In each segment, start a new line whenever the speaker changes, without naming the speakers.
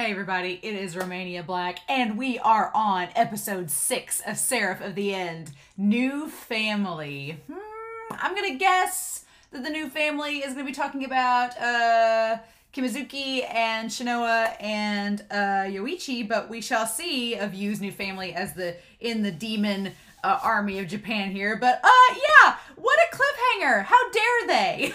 Hey everybody, it is Romania Black, and we are on episode 6 of Seraph of the End, New Family. I'm gonna guess that the new family is gonna be talking about Kimizuki and Shinoa and Yoichi, but we shall see of Yu's new family as in the demon army of Japan here. But yeah, what a cliffhanger! How dare they?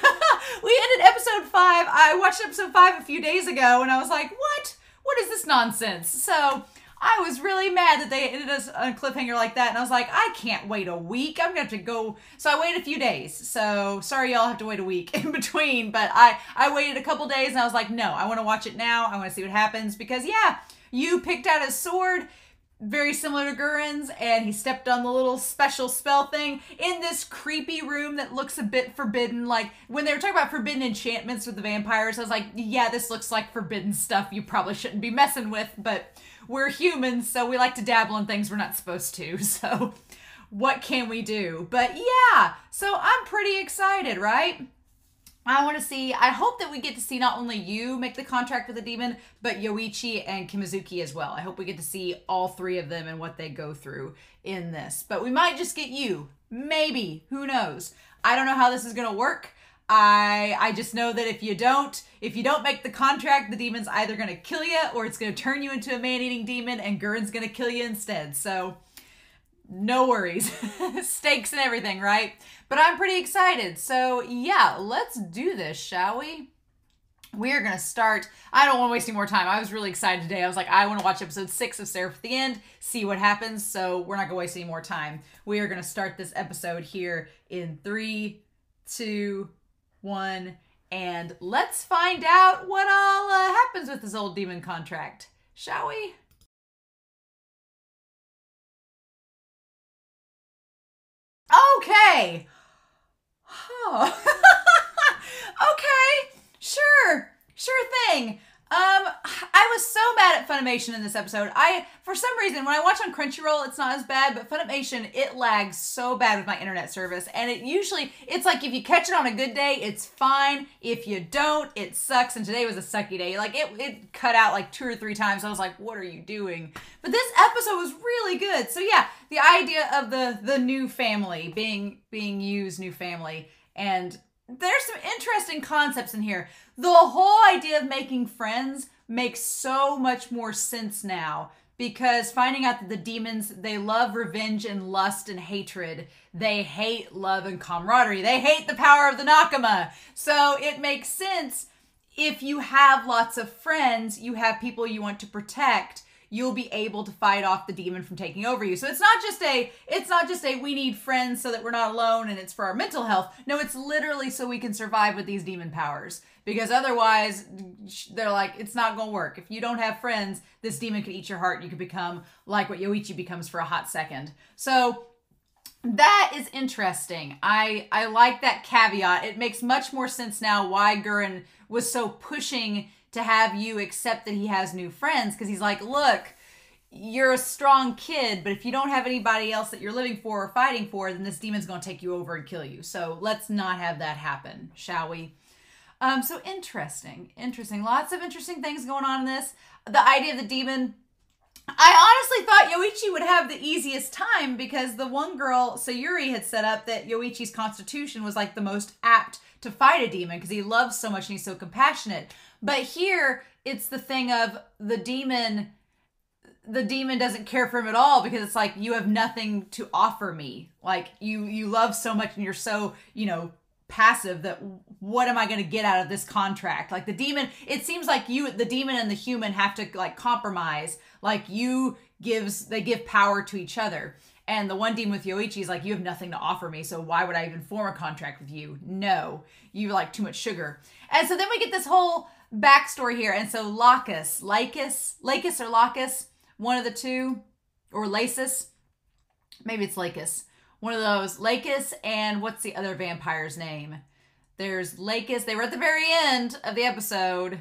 We ended episode 5. I watched episode 5 a few days ago, and I was like, what? What is this nonsense? So I was really mad that they ended us on a cliffhanger like that, and I was like, I can't wait a week. I'm gonna have to go. So I waited a few days. So sorry y'all have to wait a week in between, but I waited a couple days, and I was like, no, I want to watch it now. I want to see what happens, because yeah, you picked out his sword, very similar to Gurren's, and he stepped on the little special spell thing in this creepy room that looks a bit forbidden. Like, when they were talking about forbidden enchantments with the vampires, I was like, yeah, this looks like forbidden stuff you probably shouldn't be messing with, but we're humans, so we like to dabble in things we're not supposed to, so what can we do? But yeah, so I'm pretty excited, right? I want to see, I hope that we get to see not only Yu make the contract with the demon, but Yoichi and Kimizuki as well. I hope we get to see all three of them and what they go through in this. But we might just get Yu. Maybe. Who knows? I don't know how this is going to work. I just know that if you don't make the contract, the demon's either going to kill you or it's going to turn you into a man-eating demon and Gurren's going to kill you instead. So no worries. Stakes and everything, right? But I'm pretty excited. So yeah, let's do this, shall we? We're going to start. I don't want to waste any more time. I was really excited today. I was like, I want to watch episode 6 of Seraph at the End, see what happens. So we're not going to waste any more time. We are going to start this episode here in 3, 2, 1, and let's find out what all happens with this old demon contract, shall we? Okay. Oh. Okay. Sure thing. I was so mad at Funimation in this episode. For some reason, when I watch on Crunchyroll, it's not as bad, but Funimation, it lags so bad with my internet service. And it's like if you catch it on a good day, it's fine. If you don't, it sucks. And today was a sucky day. Like, it cut out like 2 or 3 times. I was like, what are you doing? But this episode was really good. So yeah, the idea of the new family being Yu's new family, and there's some interesting concepts in here. The whole idea of making friends makes so much more sense now, because finding out that the demons, they love revenge and lust and hatred. They hate love and camaraderie. They hate the power of the Nakama. So it makes sense, if you have lots of friends, you have people you want to protect, you'll be able to fight off the demon from taking over you. So it's not just a we need friends so that we're not alone and it's for our mental health. No, it's literally so we can survive with these demon powers. Because otherwise, they're like, it's not going to work. If you don't have friends, this demon could eat your heart. You could become like what Yoichi becomes for a hot second. So that is interesting. I like that caveat. It makes much more sense now why Gurren was so pushing to have you accept that he has new friends, because he's like, look, you're a strong kid, but if you don't have anybody else that you're living for or fighting for, then this demon's going to take you over and kill you. So let's not have that happen, shall we? So interesting. Lots of interesting things going on in this. The idea of the demon, I honestly thought Yoichi would have the easiest time, because the one girl, Sayuri, had set up that Yoichi's constitution was like the most apt to fight a demon because he loves so much and he's so compassionate. But here, it's the thing of the demon doesn't care for him at all, because it's like, you have nothing to offer me. Like, you love so much and you're so, passive, that what am I going to get out of this contract? Like, the demon, it seems like the demon and the human have to like compromise. Like, they give power to each other. And the one demon with Yoichi is like, you have nothing to offer me, so why would I even form a contract with you? No, you like too much sugar. And so then we get this whole backstory here. And so Lacus, or Lacus, one of the two, or Lasus, maybe it's Lacus. One of those. Lacus, and what's the other vampire's name? There's Lacus. They were at the very end of the episode.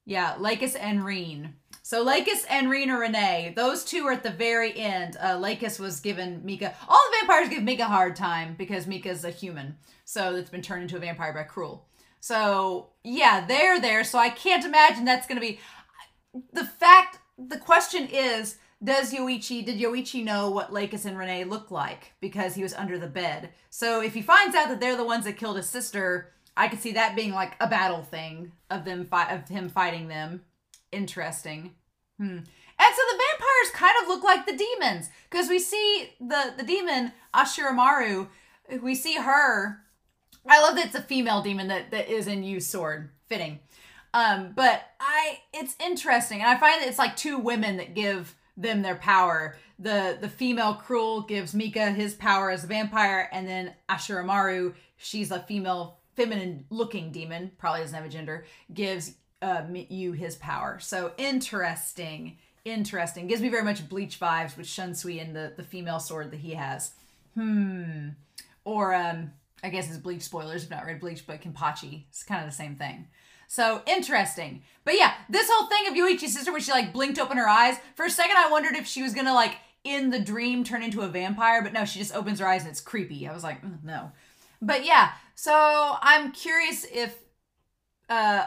Yeah, Lacus and Reen. So Lacus and Reen or Renee, those two are at the very end. Lacus was given Mika. All the vampires give Mika a hard time because Mika's a human. So it's been turned into a vampire by Cruel. So yeah, they're there. So I can't imagine that's going to be... the question is, did Yoichi know what Lakis and Renee look like because he was under the bed? So if he finds out that they're the ones that killed his sister, I could see that being like a battle thing of him fighting them. Interesting. And so the vampires kind of look like the demons because we see the demon Ashuramaru. We see her. I love that it's a female demon that is in Yu's sword. Fitting. But it's interesting, and I find that it's like two women that give them their power. The female Cruel gives Mika his power as a vampire, and then Ashuramaru, she's a female, feminine-looking demon, probably doesn't have a gender, gives Yu his power. So interesting. Gives me very much Bleach vibes with Shunsui and the female sword that he has. Or I guess it's Bleach spoilers. I've not read Bleach, but Kenpachi. It's kind of the same thing. So, interesting. But yeah, this whole thing of Yoichi's sister when she like blinked open her eyes, for a second I wondered if she was gonna like in the dream turn into a vampire, but no, she just opens her eyes and it's creepy. I was like, no. But yeah, so I'm curious if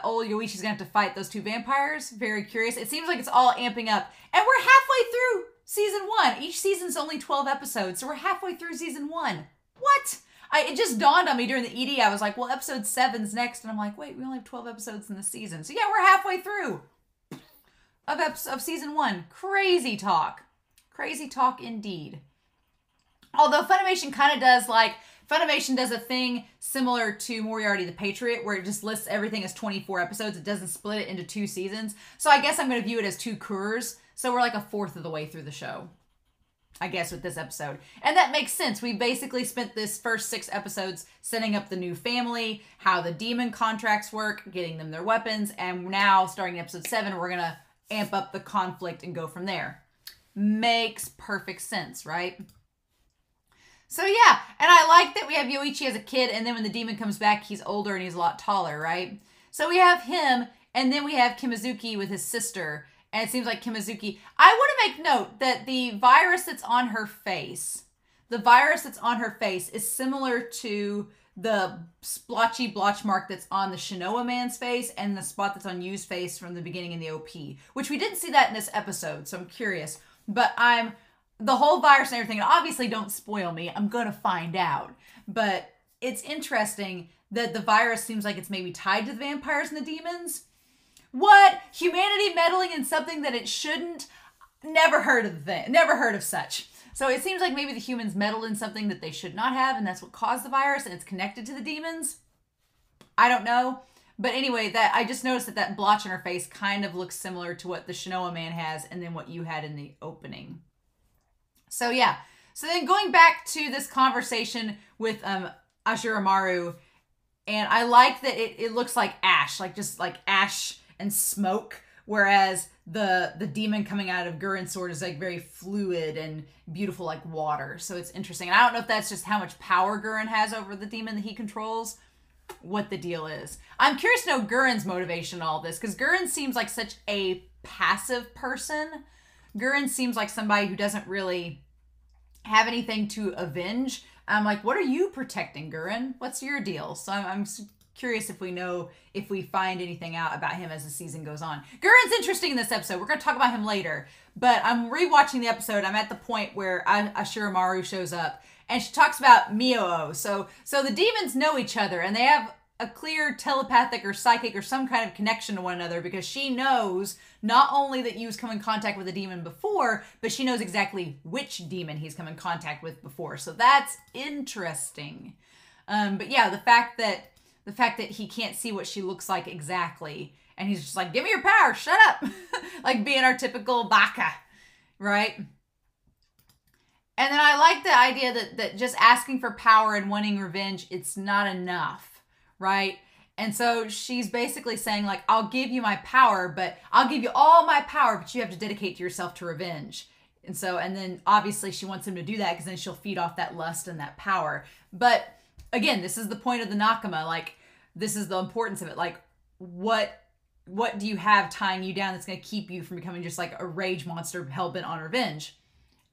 old Yoichi's gonna have to fight those two vampires. Very curious. It seems like it's all amping up. And we're halfway through season 1. Each season's only 12 episodes, so we're halfway through season 1. What? It just dawned on me during the ED. I was like, well, episode 7's next. And I'm like, wait, we only have 12 episodes in the season. So yeah, we're halfway through of season 1. Crazy talk. Crazy talk indeed. Although Funimation kind of does Funimation does a thing similar to Moriarty the Patriot, where it just lists everything as 24 episodes. It doesn't split it into 2 seasons. So I guess I'm going to view it as 2 cours. So we're like a fourth of the way through the show, I guess, with this episode. And that makes sense. We basically spent this first 6 episodes setting up the new family, how the demon contracts work, getting them their weapons, and now, starting episode 7, we're going to amp up the conflict and go from there. Makes perfect sense, right? So yeah, and I like that we have Yoichi as a kid, and then when the demon comes back, he's older and he's a lot taller, right? So we have him, and then we have Kimizuki with his sister. And it seems like Kimizuki... I want to make note that the virus that's on her face is similar to the splotchy blotch mark that's on the Shinoa man's face and the spot that's on Yu's face from the beginning in the OP, which we didn't see that in this episode, so I'm curious. But the whole virus and everything, and obviously don't spoil me, I'm going to find out. But it's interesting that the virus seems like it's maybe tied to the vampires and the demons. What? Humanity meddling in something that it shouldn't? Never heard of such. So it seems like maybe the humans meddled in something that they should not have, and that's what caused the virus, and it's connected to the demons. I don't know. But anyway, I just noticed that blotch on her face kind of looks similar to what the Shinoa man has, and then what you had in the opening. So yeah. So then going back to this conversation with Ashuramaru, and I like that it looks like ash, just like ash and smoke, whereas the demon coming out of Gurren's sword is like very fluid and beautiful like water. So it's interesting. And I don't know if that's just how much power Gurren has over the demon that he controls, what the deal is. I'm curious to know Gurren's motivation in all this, because Gurren seems like such a passive person. Gurren seems like somebody who doesn't really have anything to avenge. I'm like, what are you protecting, Gurren? What's your deal? So I'm curious if we find anything out about him as the season goes on. Gurren's interesting in this episode. We're going to talk about him later. But I'm rewatching the episode. I'm at the point where Ashuramaru shows up. And she talks about Mio. So the demons know each other. And they have a clear telepathic or psychic or some kind of connection to one another. Because she knows not only that Yu's come in contact with a demon before, but she knows exactly which demon he's come in contact with before. So that's interesting. But yeah, the fact that he can't see what she looks like exactly, and he's just like, give me your power, shut up. Like being our typical baka, right? And then I like the idea that just asking for power and wanting revenge, it's not enough, right? And so she's basically saying like, I'll give you my power, but I'll give you all my power, but you have to dedicate yourself to revenge. And then obviously she wants him to do that because then she'll feed off that lust and that power. But again, this is the point of the Nakama. Like, this is the importance of it. Like, what do you have tying you down that's going to keep you from becoming just like a rage monster hell-bent on revenge?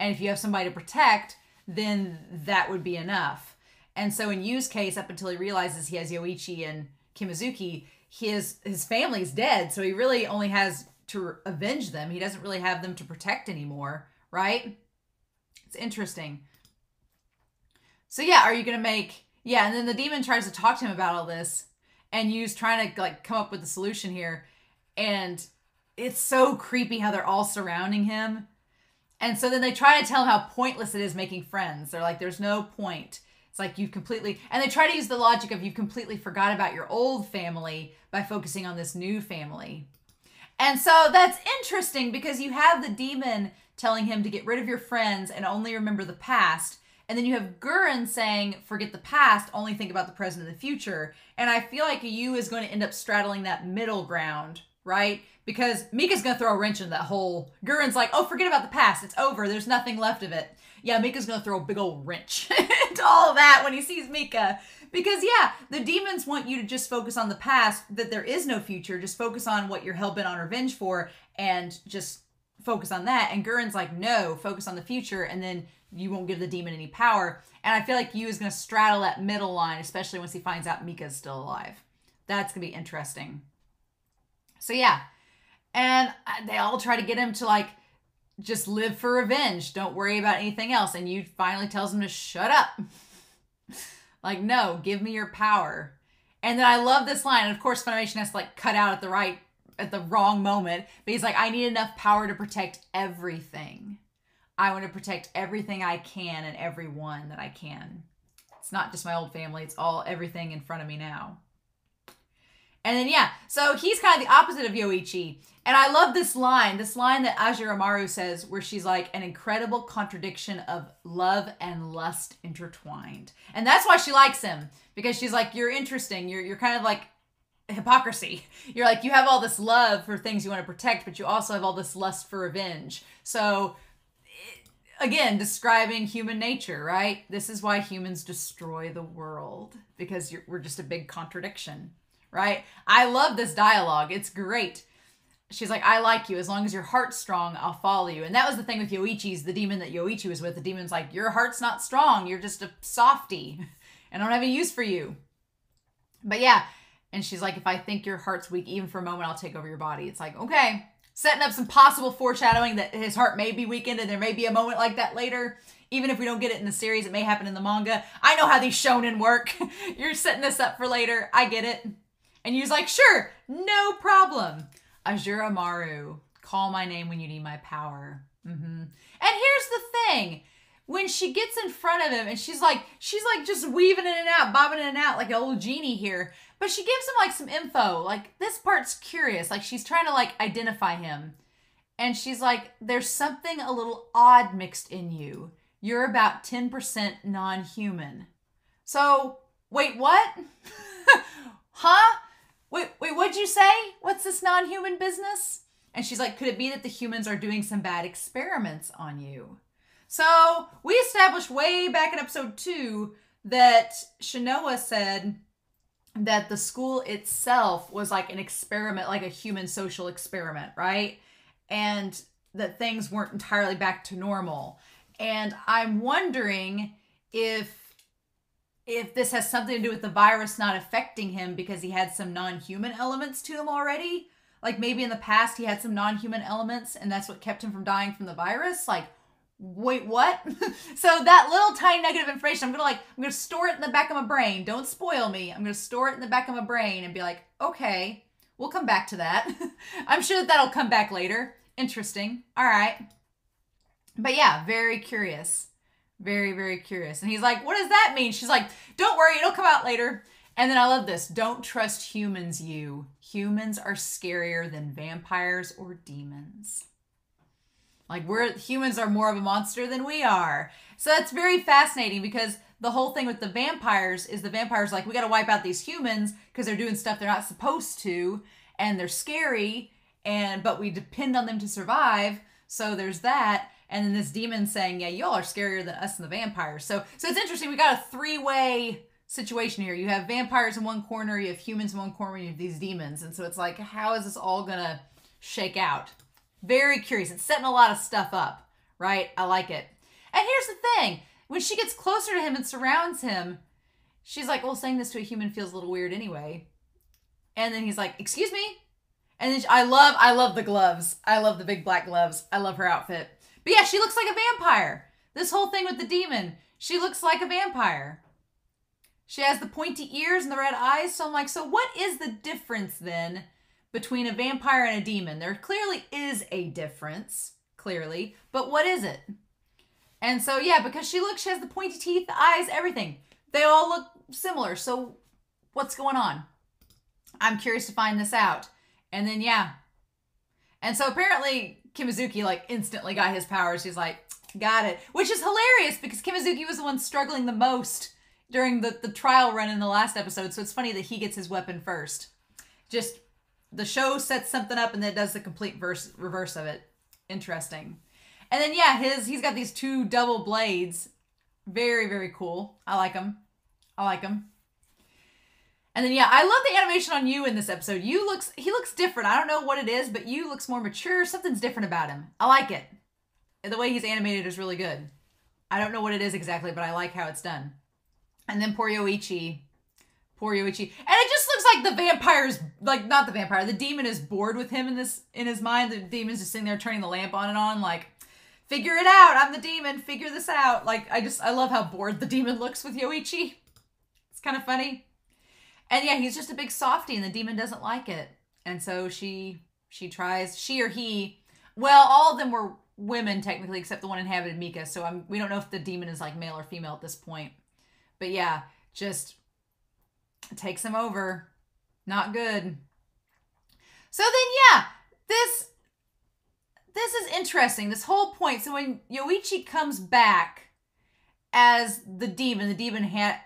And if you have somebody to protect, then that would be enough. And so in Yu's case, up until he realizes he has Yoichi and Kimizuki, his family's dead. So he really only has to avenge them. He doesn't really have them to protect anymore, right? It's interesting. So yeah, are you going to make... Yeah, and then the demon tries to talk to him about all this, and Yu's trying to like come up with a solution here. And it's so creepy how they're all surrounding him. And so then they try to tell him how pointless it is making friends. They're like, there's no point. It's like you've completely... And they try to use the logic of you've completely forgot about your old family by focusing on this new family. And so that's interesting because you have the demon telling him to get rid of your friends and only remember the past. And then you have Gurren saying, forget the past, only think about the present and the future. And I feel like Yu is going to end up straddling that middle ground, right? Because Mika's going to throw a wrench in that whole... Gurren's like, oh, forget about the past. It's over. There's nothing left of it. Yeah, Mika's going to throw a big old wrench into all of that when he sees Mika. Because, yeah, the demons want you to just focus on the past, that there is no future. Just focus on what you're hell-bent on revenge for and just focus on that. And Gurren's like, no, focus on the future, and then you won't give the demon any power. And I feel like Yu is going to straddle that middle line, especially once he finds out Mika's still alive. That's going to be interesting. So, yeah. And they all try to get him to, like, just live for revenge. Don't worry about anything else. And Yu finally tells him to shut up. Like, no, give me your power. And then I love this line. And, of course, Funimation has to, like, cut out at the wrong moment. But he's like, I need enough power to protect everything. I want to protect everything I can and everyone that I can. It's not just my old family. It's everything in front of me now. And then, yeah, so he's kind of the opposite of Yoichi. And I love this line that Ajiro Amaru says, where she's like, an incredible contradiction of love and lust intertwined. And that's why she likes him. Because she's like, you're interesting. You're kind of like hypocrisy. You're like, you have all this love for things you want to protect, but you also have all this lust for revenge. So... Again, describing human nature, right? This is why humans destroy the world. Because we're just a big contradiction, right? I love this dialogue. It's great. She's like, I like you. As long as your heart's strong, I'll follow you. And that was the thing with Yoichi's, the demon that Yoichi was with. The demon's like, your heart's not strong. You're just a softie. And I don't have any use for you. But yeah. And she's like, if I think your heart's weak, even for a moment, I'll take over your body. It's like, okay. Setting up some possible foreshadowing that his heart may be weakened and there may be a moment like that later. Even if we don't get it in the series, it may happen in the manga. I know how these shonen work. You're setting this up for later. I get it. And Yu's like, sure, no problem. Ajiro Amaru, call my name when you need my power. And here's the thing. When she gets in front of him and she's like just weaving in and out, bobbing in and out like an old genie here. But she gives him like some info. Like this part's curious. Like she's trying to like identify him. And she's like, there's something a little odd mixed in you. You're about 10% non-human. So, wait, what? Huh? Wait, what'd you say? What's this non-human business? And she's like, could it be that the humans are doing some bad experiments on you? So, we established way back in episode 2 that Shinoa said that the school itself was like an experiment, like a human social experiment, right? And that things weren't entirely back to normal. And I'm wondering if this has something to do with the virus not affecting him because he had some non-human elements to him already. Like maybe in the past he had some non-human elements and that's what kept him from dying from the virus. Like, wait, what? So that little tiny nugget of information, I'm gonna store it in the back of my brain. Don't spoil me. I'm gonna store it in the back of my brain and be like, okay, we'll come back to that. I'm sure that'll come back later. Interesting. All right. But yeah, very curious. Very, very curious. And he's like, what does that mean? She's like, don't worry, it'll come out later. And then I love this. Don't trust humans, you. Humans are scarier than vampires or demons. Like humans are more of a monster than we are. So that's very fascinating because the whole thing with the vampires is the vampires like, we got to wipe out these humans because they're doing stuff they're not supposed to and they're scary but we depend on them to survive. So there's that. And then this demon saying, yeah, y'all are scarier than us and the vampires. So it's interesting. We got a three-way situation here. You have vampires in one corner, you have humans in one corner, you have these demons. And so it's like, how is this all going to shake out? Very curious. It's setting a lot of stuff up, right? I like it. And here's the thing. When she gets closer to him and surrounds him, she's like, well, saying this to a human feels a little weird anyway. And then he's like, excuse me? And then I love the gloves. I love the big black gloves. I love her outfit. But yeah, she looks like a vampire. This whole thing with the demon, she looks like a vampire. She has the pointy ears and the red eyes. So I'm like, so what is the difference then between a vampire and a demon? There clearly is a difference, clearly. But what is it? And so, yeah, because she has the pointy teeth, the eyes, everything. They all look similar. So what's going on? I'm curious to find this out. And then, yeah. And so apparently Kimazuki like instantly got his powers. He's like, got it. Which is hilarious because Kimazuki was the one struggling the most during the trial run in the last episode. So it's funny that he gets his weapon first. Just the show sets something up and then it does the complete reverse of it. Interesting. And then, yeah, he's got these 2 double blades. Very, very cool. I like them. I like them. And then, yeah, I love the animation on Yu in this episode. He looks different. I don't know what it is, but Yu looks more mature. Something's different about him. I like it. The way he's animated is really good. I don't know what it is exactly, but I like how it's done. And then poor Yoichi. Poor Yoichi. And it just looks like the vampire's, like, not the vampire, the demon is bored with him in his mind. The demon's just sitting there turning the lamp on and on, like, figure it out. I'm the demon. Figure this out. Like, I love how bored the demon looks with Yoichi. It's kind of funny. And yeah, he's just a big softie and the demon doesn't like it. And so she tries, she or he, well, all of them were women technically, except the one inhabited Mika. So we don't know if the demon is like male or female at this point. But yeah, just takes him over. Not good. So then, yeah, this is interesting. This whole point. So when Yoichi comes back as the demon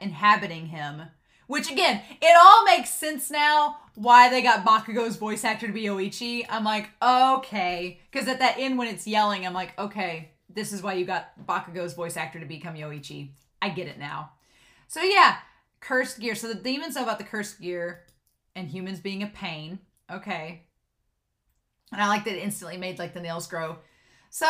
inhabiting him, which again, it all makes sense now why they got Bakugo's voice actor to be Yoichi. I'm like, okay. Because at that end when it's yelling, I'm like, okay, this is why you got Bakugo's voice actor to become Yoichi. I get it now. So yeah, cursed gear. So the demons know about the cursed gear and humans being a pain. Okay. And I like that it instantly made like the nails grow. So,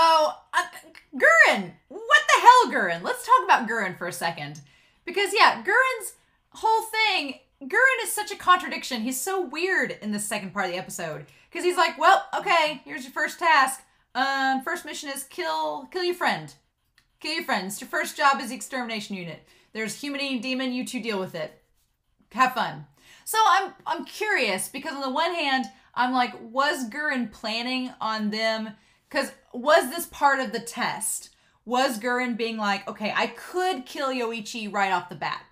Gurren. What the hell, Gurren? Let's talk about Gurren for a second. Because yeah, Gurren's whole thing, Gurren is such a contradiction. He's so weird in this second part of the episode. Because he's like, well, okay, here's your first task. First mission is kill your friend. Kill your friend. It's your first job as the extermination unit. There's human eating demon, you two deal with it. Have fun. So I'm curious, because on the one hand, I'm like, was Gurren planning on them? Because was this part of the test? Was Gurren being like, okay, I could kill Yoichi right off the bat?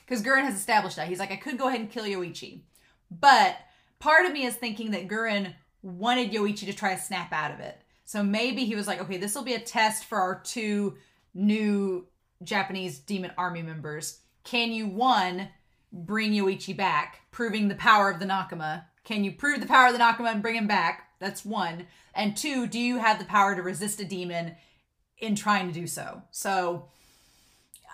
Because Gurren has established that. He's like, I could go ahead and kill Yoichi. But part of me is thinking that Gurren wanted Yoichi to try to snap out of it. So maybe he was like, okay, this will be a test for our 2 new Japanese demon army members. Can you, 1, bring Yoichi back, proving the power of the Nakama? Can you prove the power of the Nakama and bring him back? That's 1. And 2, do you have the power to resist a demon in trying to do so? So,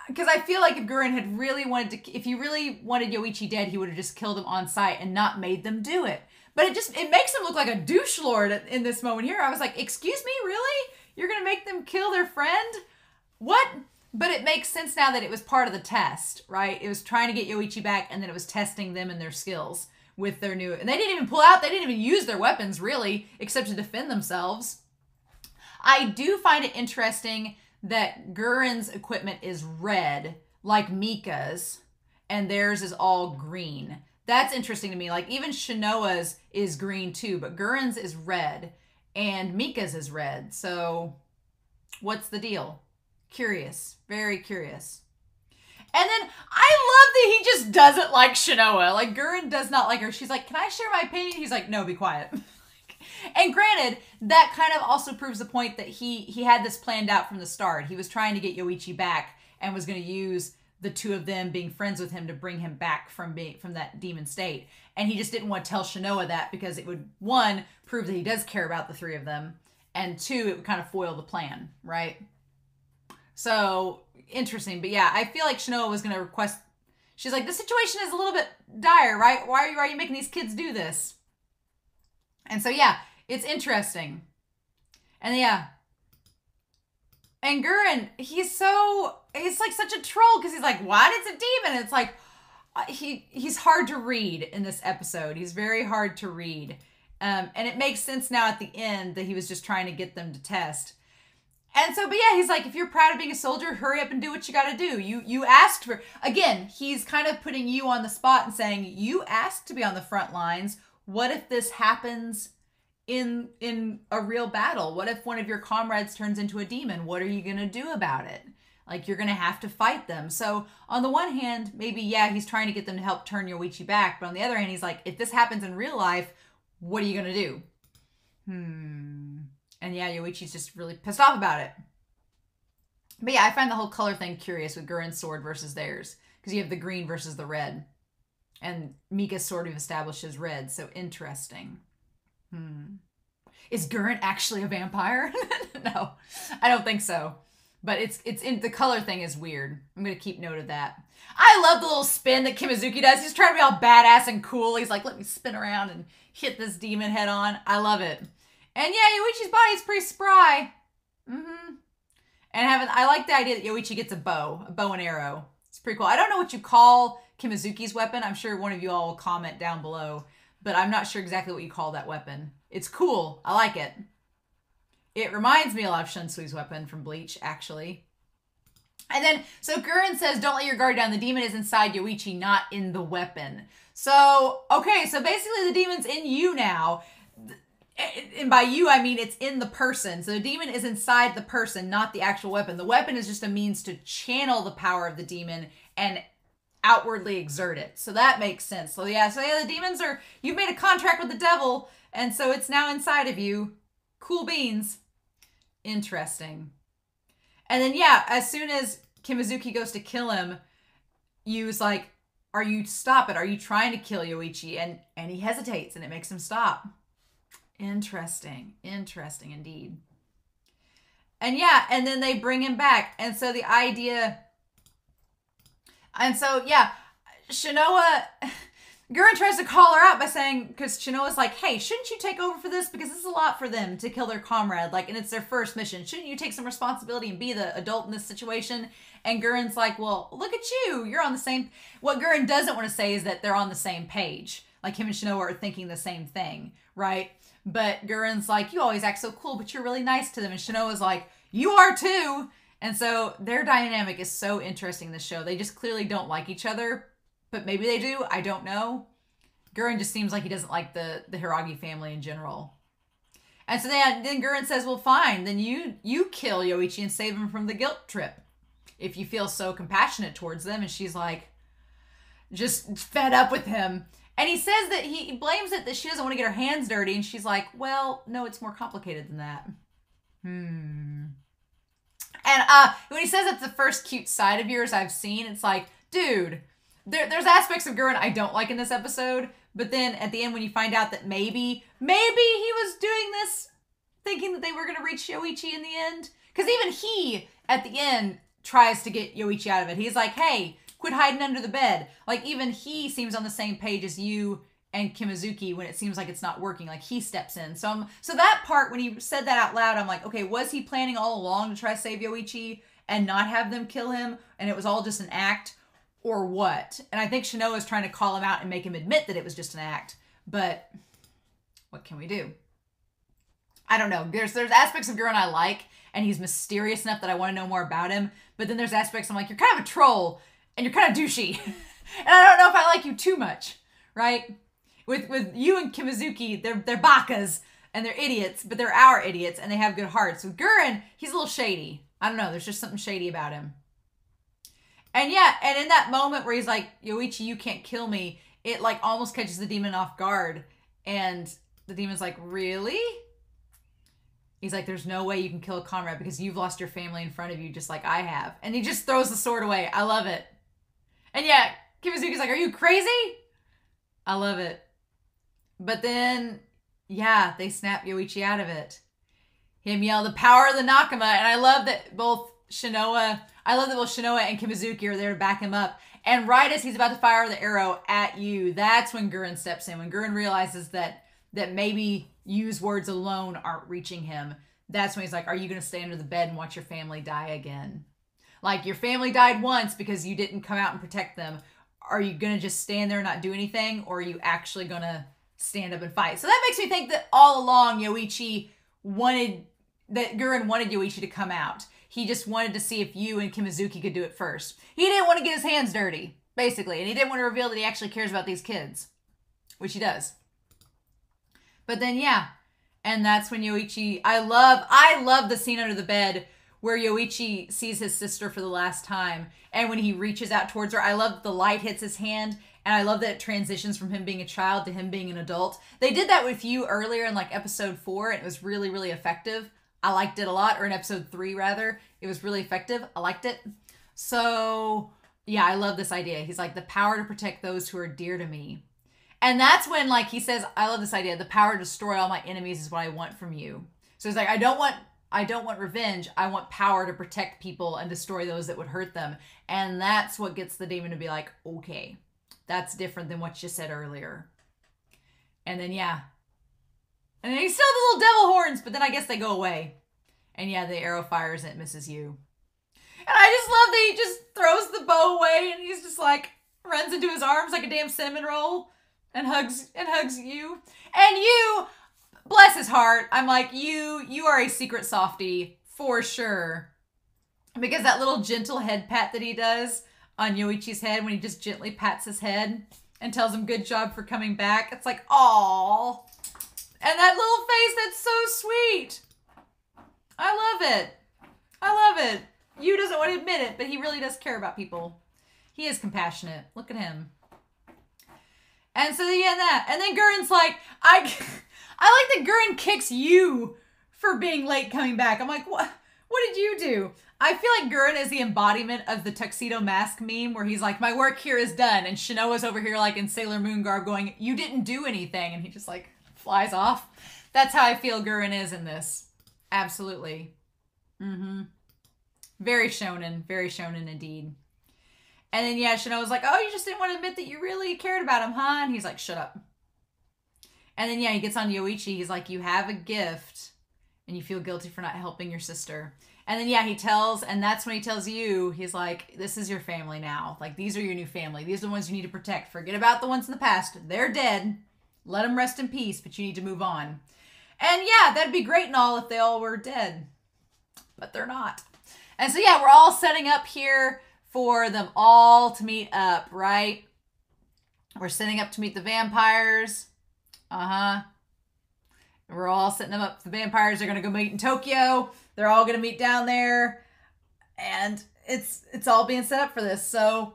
because I feel like if Gurren had really wanted to, if he really wanted Yoichi dead, he would have just killed him on sight and not made them do it. But it makes him look like a douche lord in this moment here. I was like, excuse me, really? You're going to make them kill their friend? What? But it makes sense now that it was part of the test, right? It was trying to get Yoichi back, and then it was testing them and their skills with their new, and they didn't even pull out, they didn't even use their weapons really, except to defend themselves. I do find it interesting that Gurren's equipment is red, like Mika's, and theirs is all green. That's interesting to me. Like, even Shinoa's is green too, but Gurren's is red, and Mika's is red. So, what's the deal? Curious. Very curious. And then, I love that he just doesn't like Shinoa. Like, Gurren does not like her. She's like, can I share my opinion? He's like, no, be quiet. And granted, that kind of also proves the point that he had this planned out from the start. He was trying to get Yoichi back and was going to use the 2 of them being friends with him to bring him back from that demon state. And he just didn't want to tell Shinoa that because it would, 1, prove that he does care about the 3 of them, and 2, it would kind of foil the plan, right? So, interesting. But yeah, I feel like Shinoa was going to request, she's like, the situation is a little bit dire, right? Why are you making these kids do this? And so, yeah, it's interesting. And yeah. And Gurren, he's like such a troll because he's like, what? It's a demon. It's like, he's hard to read in this episode. He's very hard to read. And it makes sense now at the end that he was just trying to get them to test. And so, but yeah, he's like, if you're proud of being a soldier, hurry up and do what you got to do. You asked for, again, he's kind of putting you on the spot and saying, you asked to be on the front lines. What if this happens in a real battle? What if one of your comrades turns into a demon? What are you going to do about it? Like, you're going to have to fight them. So on the one hand, maybe, yeah, he's trying to get them to help turn Yoichi back. But on the other hand, he's like, if this happens in real life, what are you going to do? And yeah, Yoichi's just really pissed off about it. But yeah, I find the whole color thing curious with Gurren's sword versus theirs. Because you have the green versus the red. And Mika's sword we've established is red. So interesting. Is Gurren actually a vampire? No, I don't think so. But it's in the color thing is weird. I'm going to keep note of that. I love the little spin that Kimazuki does. He's trying to be all badass and cool. He's like, let me spin around and hit this demon head on. I love it. And yeah, Yoichi's body is pretty spry. And I like the idea that Yoichi gets a bow and arrow. It's pretty cool. I don't know what you call Kimazuki's weapon. I'm sure one of you all will comment down below. But I'm not sure exactly what you call that weapon. It's cool. I like it. It reminds me a lot of Shunsui's weapon from Bleach, actually. And then, so Gurren says, don't let your guard down. The demon is inside Yoichi, not in the weapon. So, okay, so basically the demon's in you now. And by you, I mean it's in the person. So the demon is inside the person, not the actual weapon. The weapon is just a means to channel the power of the demon and outwardly exert it. So that makes sense. So yeah, the demons are, you've made a contract with the devil, and so it's now inside of you. Cool beans. Interesting. And then yeah, as soon as Kimazuki goes to kill him, Yu's like, stop it. Are you trying to kill Yoichi? And he hesitates, and it makes him stop. Interesting. Interesting indeed. And yeah, and then they bring him back. And so the idea... And so, yeah, Shinoa... Gurren tries to call her out by saying... Because Shinoa's like, hey, shouldn't you take over for this? Because this is a lot for them to kill their comrade. Like, and it's their first mission. Shouldn't you take some responsibility and be the adult in this situation? And Gurren's like, well, look at you. You're on the same... What Gurren doesn't want to say is that they're on the same page. Like, him and Shinoa are thinking the same thing, right? But Gurren's like, you always act so cool, but you're really nice to them. And Shinoa's like, you are too. And so their dynamic is so interesting in this show. They just clearly don't like each other, but maybe they do. I don't know. Gurren just seems like he doesn't like the Hiragi family in general. And so then Gurren says, well, fine. Then you kill Yoichi and save him from the guilt trip if you feel so compassionate towards them. And she's like, just fed up with him. And he says that he blames it that she doesn't want to get her hands dirty. And she's like, well, no, it's more complicated than that. And when he says it's the first cute side of yours I've seen, it's like, dude, there's aspects of Gurren I don't like in this episode. But then at the end, when you find out that maybe he was doing this thinking that they were going to reach Yoichi in the end. Because even he, at the end, tries to get Yoichi out of it. He's like, hey, quit hiding under the bed. Like, even he seems on the same page as you and Kimazuki when it seems like it's not working. Like, he steps in. So that part, when he said that out loud, I'm like, okay, was he planning all along to try to save Yoichi and not have them kill him? And it was all just an act? Or what? And I think Shinoa is trying to call him out and make him admit that it was just an act. But what can we do? I don't know. There's aspects of Gurren I like, and he's mysterious enough that I want to know more about him. But then there's aspects I'm like, you're kind of a troll. And you're kind of douchey. And I don't know if I like you too much, right? With you and Kimazuki, they're bakas and they're idiots, but they're our idiots and they have good hearts. With Gurren, he's a little shady. I don't know. There's just something shady about him. And yeah, and in that moment where he's like, Yoichi, you can't kill me, it like almost catches the demon off guard. And the demon's like, really? He's like, there's no way you can kill a comrade because you've lost your family in front of you just like I have. And he just throws the sword away. I love it. And yeah, Kimazuki's like, are you crazy? I love it. But then, yeah, they snap Yoichi out of it. Him yell, the power of the Nakama. And I love that both Shinoa and Kimazuki are there to back him up. And right as he's about to fire the arrow at you, that's when Gurren steps in. When Gurren realizes that maybe Yu's words alone aren't reaching him, that's when he's like, are you going to stay under the bed and watch your family die again? Like, your family died once because you didn't come out and protect them. Are you going to just stand there and not do anything? Or are you actually going to stand up and fight. So that makes me think that all along Yoichi wanted, that Gurren wanted Yoichi to come out. He just wanted to see if you and Kimizuki could do it first. He didn't want to get his hands dirty, basically. And he didn't want to reveal that he actually cares about these kids, which he does. But then, yeah. And that's when Yoichi, I love the scene under the bed where Yoichi sees his sister for the last time. And when he reaches out towards her, I love the light hits his hand. And I love that it transitions from him being a child to him being an adult. They did that with you earlier in like episode 4. And it was really, really effective. I liked it a lot. Or in episode 3, rather. It was really effective. I liked it. So, yeah, I love this idea. He's like, the power to protect those who are dear to me. And that's when, like, he says, I love this idea. The power to destroy all my enemies is what I want from you. So he's like, I don't want revenge. I want power to protect people and destroy those that would hurt them. And that's what gets the demon to be like, okay, that's different than what you said earlier. And then, yeah. And then he still has the little devil horns, but then I guess they go away. And yeah, the arrow fires and it misses you. And I just love that he just throws the bow away and he's just like, runs into his arms like a damn cinnamon roll. And hugs you. And you, bless his heart, I'm like, you are a secret softie for sure. Because that little gentle head pat that he does on Yoichi's head when he just gently pats his head and tells him good job for coming back. It's like, aww. And that little face, that's so sweet. I love it. I love it. Yu doesn't want to admit it, but he really does care about people. He is compassionate. Look at him. And so yeah, that. And then Gurren's like, I like that Gurren kicks you for being late coming back. I'm like, what did you do? I feel like Gurren is the embodiment of the tuxedo mask meme where he's like, my work here is done. And Shinoa's over here like in Sailor Moon garb going, you didn't do anything. And he just like flies off. That's how I feel Gurren is in this. Absolutely. Mm-hmm. Very shonen indeed. And then, yeah, Shinoa's like, oh, you just didn't want to admit that you really cared about him, huh? And he's like, shut up. And then, yeah, he gets on Yoichi. He's like, you have a gift, and you feel guilty for not helping your sister. And then, yeah, he tells, and that's when he tells you, he's like, this is your family now. Like, these are your new family. These are the ones you need to protect. Forget about the ones in the past. They're dead. Let them rest in peace, but you need to move on. And, yeah, that'd be great and all if they all were dead. But they're not. And so, yeah, we're all setting up here for them all to meet up, right? We're setting up to meet the vampires. Uh-huh. We're all setting them up. The vampires are going to go meet in Tokyo. They're all going to meet down there. And it's all being set up for this. So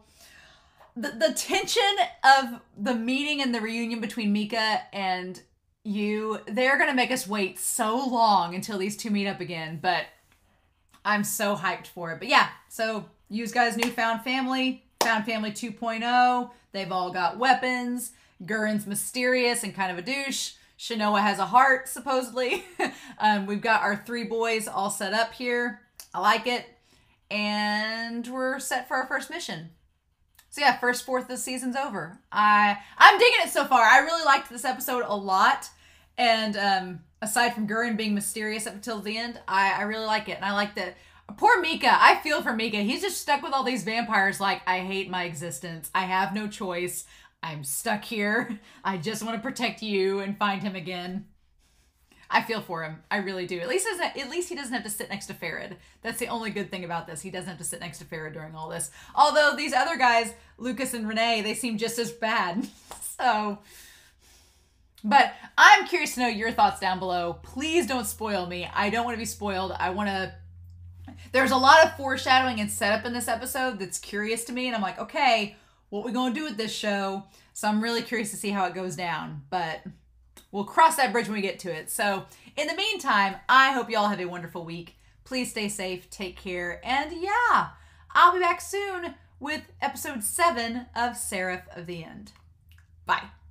the tension of the meeting and the reunion between Mika and Yu, they're going to make us wait so long until these two meet up again. But I'm so hyped for it. But yeah, so Yu's got his newfound family, Found Family 2.0. They've all got weapons. Gurren's mysterious and kind of a douche. Shinoa has a heart, supposedly. We've got our 3 boys all set up here. I like it. And we're set for our first mission. So yeah, first fourth of the season's over. I'm digging it so far. I really liked this episode a lot. And aside from Gurren being mysterious up until the end, I really like it. And I like that. Poor Mika. I feel for Mika. He's just stuck with all these vampires like, I hate my existence. I have no choice. I'm stuck here. I just want to protect you and find him again. I feel for him. I really do. At least he doesn't have to sit next to Farid. That's the only good thing about this. He doesn't have to sit next to Farid during all this. Although these other guys, Lucas and Renee, they seem just as bad. So, but I'm curious to know your thoughts down below. Please don't spoil me. I don't want to be spoiled. There's a lot of foreshadowing and setup in this episode that's curious to me. And I'm like, okay, what we gonna do with this show? So I'm really curious to see how it goes down. But we'll cross that bridge when we get to it. So in the meantime, I hope you all have a wonderful week. Please stay safe, take care, and yeah, I'll be back soon with episode 7 of Seraph of the End. Bye.